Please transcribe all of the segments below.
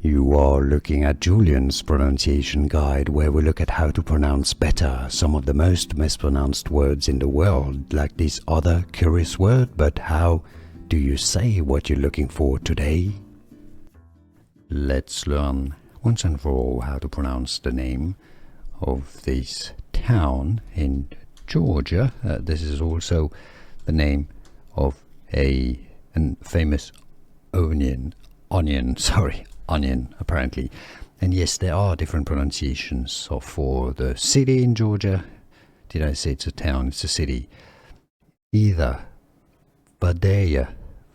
You are looking at Julian's pronunciation guide, where we look at how to pronounce better some of the most mispronounced words in the world, like this other curious word. But how do you say what you're looking for today? Let's learn once and for all how to pronounce the name of this town in Georgia. This is also the name of a famous onion apparently. And yes, there are different pronunciations for the city in Georgia. Did I say it's a town? It's a city. Either Vidalia,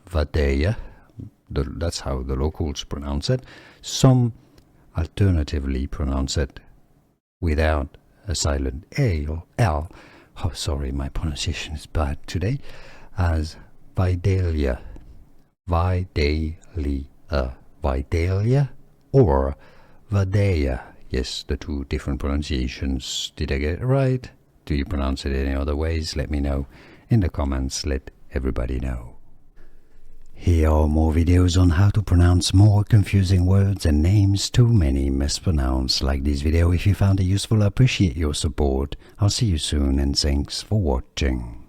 that's how the locals pronounce it. Some alternatively pronounce it without a silent L. Oh, sorry, my pronunciation is bad today. As Vidalia, Vidalia or Vidalia. Yes, the two different pronunciations. Did I get it right? Do you pronounce it any other ways? Let me know in the comments. Let everybody know. Here are more videos on how to pronounce more confusing words and names too many mispronounced. Like this video if you found it useful. I appreciate your support. I'll see you soon and thanks for watching.